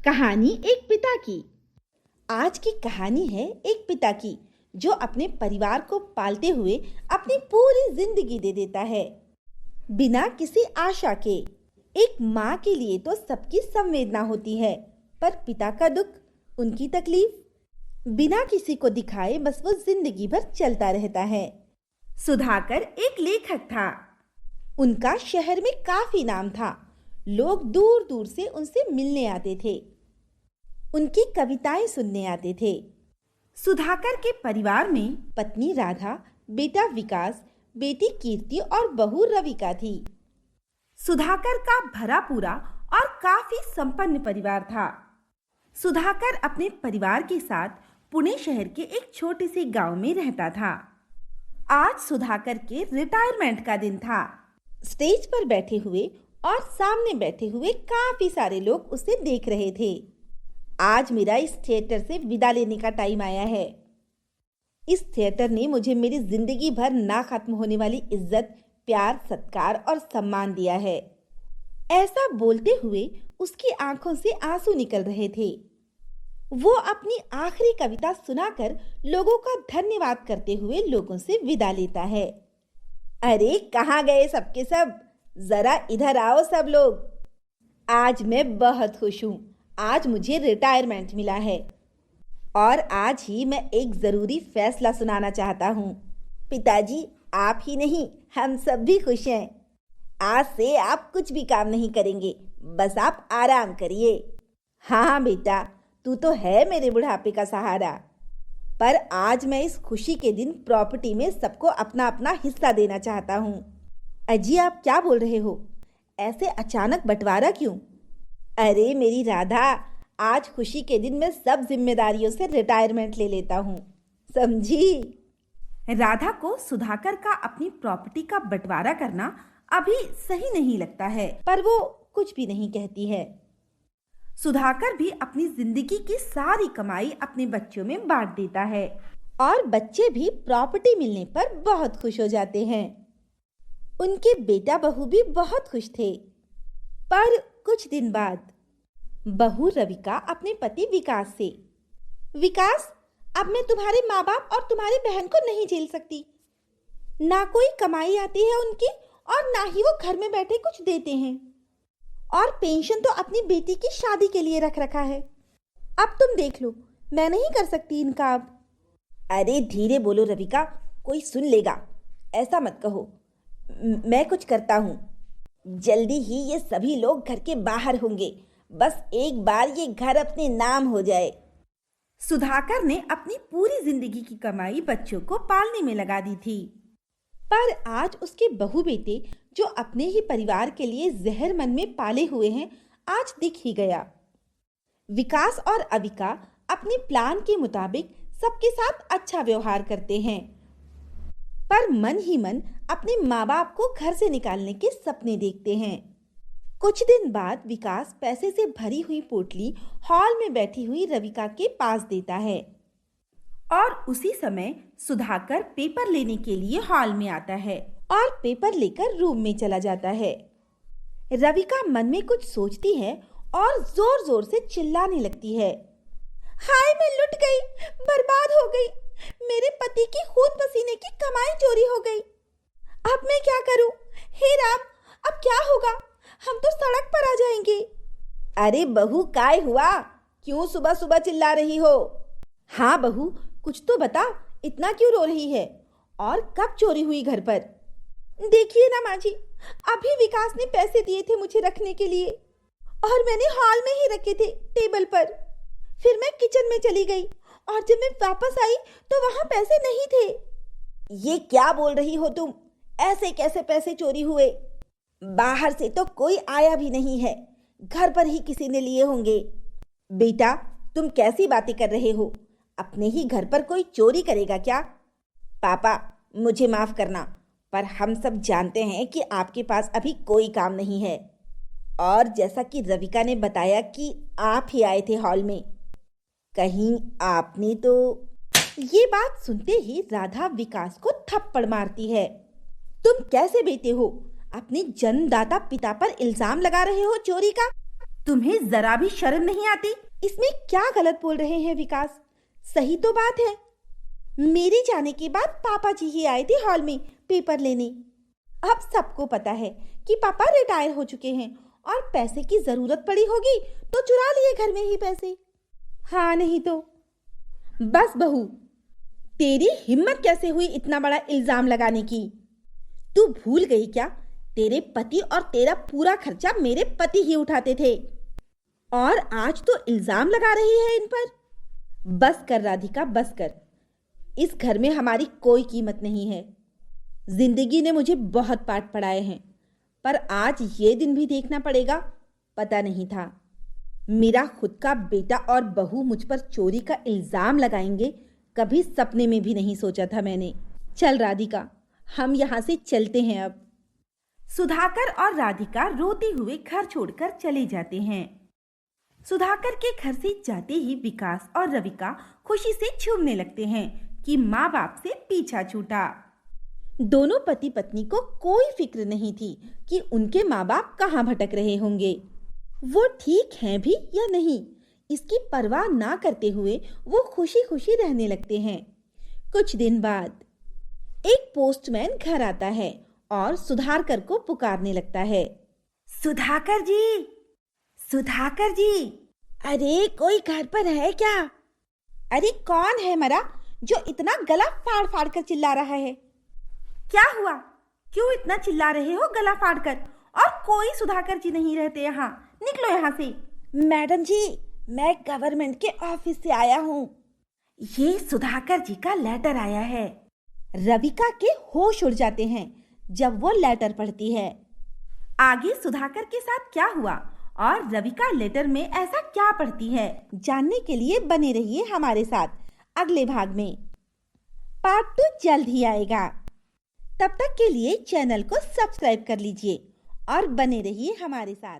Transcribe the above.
कहानी एक पिता की। आज की कहानी है एक पिता की जो अपने परिवार को पालते हुए अपनी पूरी जिंदगी दे देता है बिना किसी आशा के। एक माँ के लिए तो सबकी संवेदना होती है, पर पिता का दुख, उनकी तकलीफ बिना किसी को दिखाए बस वो जिंदगी भर चलता रहता है। सुधाकर एक लेखक था। उनका शहर में काफी नाम था। लोग दूर दूर से उनसे मिलने आते थे, उनकी कविताएं सुनने आते थे। सुधाकर के परिवार में पत्नी राधा, बेटा विकास, बेटी कीर्ति और बहू रविका थी। सुधाकर का भरा पूरा और काफी संपन्न परिवार था। सुधाकर अपने परिवार के साथ पुणे शहर के एक छोटे से गांव में रहता था। आज सुधाकर के रिटायरमेंट का दिन था। स्टेज पर बैठे हुए और सामने बैठे हुए काफी सारे लोग उसे देख रहे थे। आज मेरा इस थिएटर से विदा लेने का टाइम आया है। इस थिएटर ने मुझे मेरी जिंदगी भर ना खत्म होने वाली इज्जत, प्यार, सत्कार और सम्मान दिया है। ऐसा बोलते हुए उसकी आंखों से आंसू निकल रहे थे। वो अपनी आखिरी कविता सुनाकर लोगों का धन्यवाद करते हुए लोगों से विदा लेता है। अरे कहाँ गए सबके सब? जरा इधर आओ सब लोग। आज मैं बहुत खुश हूँ। आज मुझे रिटायरमेंट मिला है और आज ही मैं एक ज़रूरी फैसला सुनाना चाहता हूँ। पिताजी, आप ही नहीं, हम सब भी खुश हैं। आज से आप कुछ भी काम नहीं करेंगे, बस आप आराम करिए। हाँ बेटा, तू तो है मेरे बुढ़ापे का सहारा। पर आज मैं इस खुशी के दिन प्रॉपर्टी में सबको अपना अपना हिस्सा देना चाहता हूँ। अजी, आप क्या बोल रहे हो? ऐसे अचानक बंटवारा क्यों? अरे मेरी राधा, आज खुशी के दिन मैं सब जिम्मेदारियों से रिटायरमेंट ले लेता हूँ, समझी? राधा को सुधाकर का अपनी प्रॉपर्टी का बंटवारा करना अभी सही नहीं लगता है, पर वो कुछ भी नहीं कहती है। सुधाकर भी अपनी जिंदगी की सारी कमाई अपने बच्चों में बांट देता है और बच्चे भी प्रॉपर्टी मिलने पर बहुत खुश हो जाते हैं। उनके बेटा बहू भी बहुत खुश थे। पर कुछ दिन बाद बहू रविका अपने पति विकास से, विकास, अब मैं तुम्हारे माँ बाप और तुम्हारी बहन को नहीं झेल सकती। ना कोई कमाई आती है उनकी और ना ही वो घर में बैठे कुछ देते हैं, और पेंशन तो अपनी बेटी की शादी के लिए रख रखा है। अब तुम देख लो, मैं नहीं कर सकती इनका अब। अरे धीरे बोलो रविका, कोई सुन लेगा। ऐसा मत कहो, मैं कुछ करता हूँ। जल्दी ही ये सभी लोग घर के बाहर होंगे, बस एक बार ये घर अपने नाम हो जाए। सुधाकर ने अपनी पूरी जिंदगी की कमाई बच्चों को पालने में लगा दी थी, पर आज उसके बहू बेटे जो अपने ही परिवार के लिए जहर मन में पाले हुए हैं, आज दिख ही गया। विकास और अविका अपने प्लान के मुताबिक सबके साथ अच्छा व्यवहार करते हैं, पर मन ही मन अपने माँ बाप को घर से निकालने के सपने देखते हैं। कुछ दिन बाद विकास पैसे से भरी हुई पोटली हॉल में बैठी हुई रविका के पास देता है और उसी समय सुधाकर पेपर लेने के लिए हॉल में आता है और पेपर लेकर रूम में चला जाता है। रविका मन में कुछ सोचती है और जोर जोर से चिल्लाने लगती है। हाय, मैं लुट गई, बर्बाद हो गई। मेरे पति की खून पसीने की कमाई चोरी हो गई। अब मैं क्या करूं? हे राम, अब क्या होगा? हम तो सड़क पर आ जाएंगे। अरे बहू, काय हुआ? क्यों सुबह सुबह चिल्ला रही हो? हाँ बहू, कुछ तो बता, इतना क्यों रो रही है? और कब चोरी हुई घर पर? देखिए ना माँ जी, अभी विकास ने पैसे दिए थे मुझे रखने के लिए और मैंने हॉल में ही रखे थे टेबल पर। फिर मैं किचन में चली गई और जब मैं वापस आई तो वहां पैसे नहीं थे। ये क्या बोल रही हो तुम? ऐसे कैसे पैसे चोरी हुए? बाहर से तो कोई आया भी नहीं है, घर पर ही किसी ने लिए होंगे। बेटा, तुम कैसी बातें कर रहे हो? अपने ही घर पर कोई चोरी करेगा क्या? पापा, मुझे माफ करना, पर हम सब जानते हैं कि आपके पास अभी कोई काम नहीं है। और जैसा कि रविका ने बताया कि आप ही आए थे हॉल में, कहीं आपने तो। ये बात सुनते ही राधा विकास को थप्पड़ मारती है। तुम कैसे बेटे हो? अपने जन्मदाता पिता पर इल्जाम लगा रहे हो चोरी का? तुम्हें जरा भी शर्म नहीं आती? इसमें क्या गलत बोल रहे हैं विकास? सही तो बात है। मेरे जाने के बाद पापा जी ही आए थे हॉल में पेपर लेने। अब सबको पता है कि पापा रिटायर हो चुके हैं और पैसे की जरूरत पड़ी होगी तो चुरा लिए घर में ही पैसे। हाँ नहीं तो। बस बहू, तेरी हिम्मत कैसे हुई इतना बड़ा इल्जाम लगाने की? तू भूल गई क्या? तेरे पति और तेरा पूरा खर्चा मेरे पति ही उठाते थे और आज तो इल्जाम लगा रही है इन पर। बस कर राधिका, बस कर। इस घर में हमारी कोई कीमत नहीं है। जिंदगी ने मुझे बहुत पाठ पढ़ाए हैं, पर आज ये दिन भी देखना पड़ेगा। पता नहीं था मेरा खुद का बेटा और बहू मुझ पर चोरी का इल्जाम लगाएंगे। कभी सपने में भी नहीं सोचा था मैंने। चल राधिका, हम यहाँ से चलते हैं अब। सुधाकर और राधिका रोते हुए घर छोड़कर चले जाते हैं। सुधाकर के घर से जाते ही विकास और रविका खुशी से झूमने लगते हैं कि माँ बाप से पीछा छूटा। दोनों पति पत्नी को कोई फिक्र नहीं थी कि उनके माँ बाप कहाँ भटक रहे होंगे। वो ठीक हैं भी या नहीं, इसकी परवाह ना करते हुए वो खुशी खुशी रहने लगते हैं। कुछ दिन बाद एक पोस्टमैन घर आता है और सुधाकर को पुकारने लगता है। सुधाकर जी, सुधाकर जी। अरे कोई घर पर है क्या? अरे कौन है मरा जो इतना गला फाड़ फाड़ कर चिल्ला रहा है? क्या हुआ? क्यों इतना चिल्ला रहे हो गला फाड़ कर? और कोई सुधाकर जी नहीं रहते यहाँ, निकलो यहाँ से। मैडम जी, मैं गवर्नमेंट के ऑफिस से आया हूँ। ये सुधाकर जी का लेटर आया है। रविका के होश उड़ जाते हैं जब वो लेटर पढ़ती है। आगे सुधाकर के साथ क्या हुआ और रविका लेटर में ऐसा क्या पढ़ती है, जानने के लिए बने रहिए हमारे साथ अगले भाग में। पार्ट 2 जल्द ही आएगा। तब तक के लिए चैनल को सब्सक्राइब कर लीजिए और बने रहिए हमारे साथ।